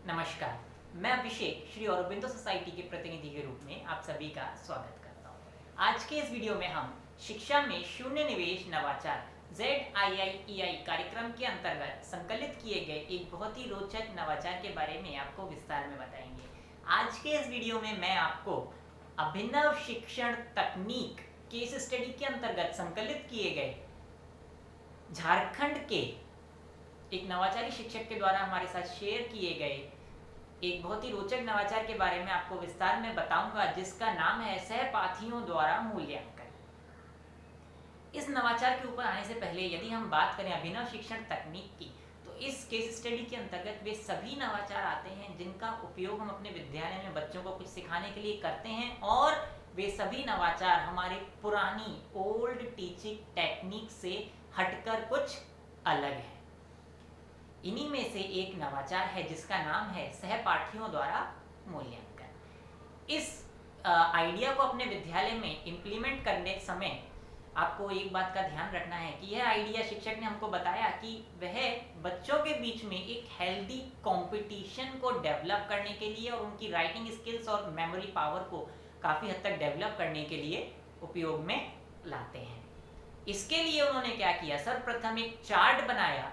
नमस्कार, मैं अभिषेक श्री अरबिंदो सोसाइटी के प्रतिनिधि के रूप में आप सभी का स्वागत करता हूँ। आज के इस वीडियो में हम शिक्षा में शून्य निवेश नवाचार ZIIEI कार्यक्रम के अंतर्गत संकलित किए गए एक बहुत ही रोचक नवाचार के बारे में आपको विस्तार में बताएंगे। आज के इस वीडियो में मैं आपको अभिनव शिक्षण तकनीक केस स्टडी के अंतर्गत संकलित किए गए झारखंड के एक नवाचारी शिक्षक के द्वारा हमारे साथ शेयर किए गए एक बहुत ही रोचक नवाचार के बारे में आपको विस्तार में बताऊंगा, जिसका नाम है सहपाठियों द्वारा मूल्यांकन। इस नवाचार के ऊपर आने से पहले यदि हम बात करें अभिनव शिक्षण तकनीक की, तो इस केस स्टडी के अंतर्गत वे सभी नवाचार आते हैं जिनका उपयोग हम अपने विद्यालय में बच्चों को कुछ सिखाने के लिए करते हैं, और वे सभी नवाचार हमारी पुरानी ओल्ड टीचिंग टेक्निक से हटकर कुछ अलग है। इन्हीं में से एक नवाचार है जिसका नाम है सहपाठियों द्वारा मूल्यांकन। इस आइडिया को अपने विद्यालय में इम्प्लीमेंट करने समय आपको एक बात का ध्यान रखना है कि यह आइडिया शिक्षक ने हमको बताया कि वह बच्चों के बीच में एक हेल्दी कंपटीशन को डेवलप करने के लिए और उनकी राइटिंग स्किल्स और मेमोरी पावर को काफ़ी हद तक डेवलप करने के लिए उपयोग में लाते हैं। इसके लिए उन्होंने क्या किया, सर्वप्रथम एक चार्ट बनाया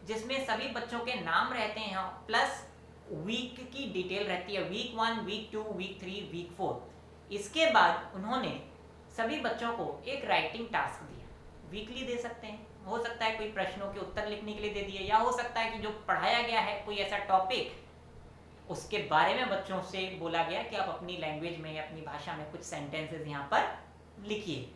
जिसमें सभी बच्चों के नाम रहते हैं प्लस वीक की डिटेल रहती है, वीक 1, वीक 2, वीक 3, वीक 4। इसके बाद उन्होंने सभी बच्चों को एक राइटिंग टास्क दिया। वीकली दे सकते हैं, हो सकता है कोई प्रश्नों के उत्तर लिखने के लिए दे दिए, या हो सकता है कि जो पढ़ाया गया है कोई ऐसा टॉपिक उसके बारे में बच्चों से बोला गया कि आप अपनी लैंग्वेज में या अपनी भाषा में कुछ सेंटेंसेस यहाँ पर लिखिए।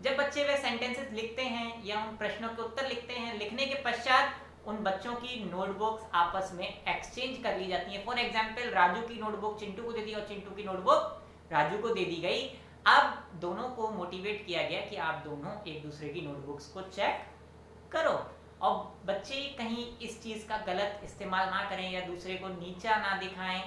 जब बच्चे वे सेंटेंसेस लिखते हैं या उन प्रश्नों के उत्तर लिखते हैं, लिखने के पश्चात उन बच्चों की नोटबुक्स आपस में एक्सचेंज कर ली जाती है। फॉर एग्जाम्पल, राजू की नोटबुक चिंटू को दे दी और चिंटू की नोटबुक राजू को दे दी गई। अब दोनों को मोटिवेट किया गया कि आप दोनों एक दूसरे की नोटबुक्स को चेक करो, और बच्चे कहीं इस चीज़ का गलत इस्तेमाल ना करें या दूसरे को नीचा ना दिखाएं,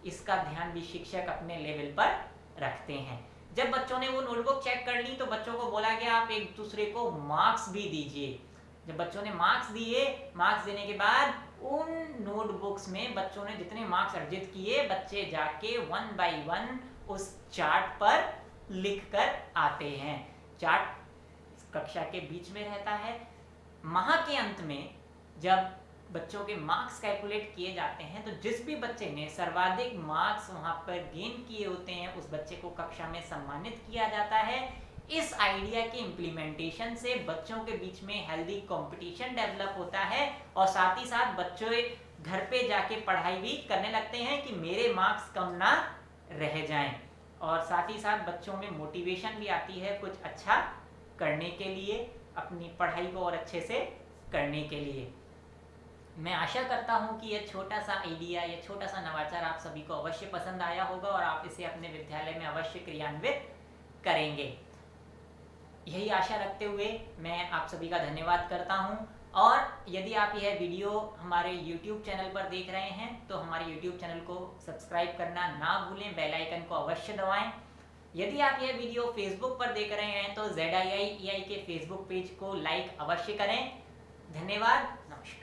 इसका ध्यान भी शिक्षक अपने लेवल पर रखते हैं। जब बच्चों ने वो नोटबुक चेक कर ली तो बच्चों को बोला गया आप एक दूसरे को मार्क्स भी दीजिए। जब बच्चों ने मार्क्स दिए, मार्क्स देने के बाद उन नोटबुक्स में बच्चों ने जितने मार्क्स अर्जित किए, बच्चे जाके 1 by 1 उस चार्ट पर लिख कर आते हैं। चार्ट कक्षा के बीच में रहता है। माह के अंत में जब बच्चों के मार्क्स कैलकुलेट किए जाते हैं तो जिस भी बच्चे ने सर्वाधिक मार्क्स वहां पर गेन किए होते हैं उस बच्चे को कक्षा में सम्मानित किया जाता है। इस आइडिया के इम्प्लीमेंटेशन से बच्चों के बीच में हेल्दी कंपटीशन डेवलप होता है, और साथ ही साथ बच्चे घर पे जाके पढ़ाई भी करने लगते हैं कि मेरे मार्क्स कम ना रह जाएं, और साथ ही साथ बच्चों में मोटिवेशन भी आती है कुछ अच्छा करने के लिए, अपनी पढ़ाई को और अच्छे से करने के लिए। मैं आशा करता हूं कि यह छोटा सा आइडिया, यह छोटा सा नवाचार आप सभी को अवश्य पसंद आया होगा और आप इसे अपने विद्यालय में अवश्य क्रियान्वित करेंगे। यही आशा रखते हुए मैं आप सभी का धन्यवाद करता हूं, और यदि आप यह वीडियो हमारे YouTube चैनल पर देख रहे हैं तो हमारे YouTube चैनल को सब्सक्राइब करना ना भूलें, बेल आइकन को अवश्य दबाएं। यदि आप यह वीडियो Facebook पर देख रहे हैं तो ZIIEI के Facebook पेज को लाइक अवश्य करें। धन्यवाद, नमस्कार।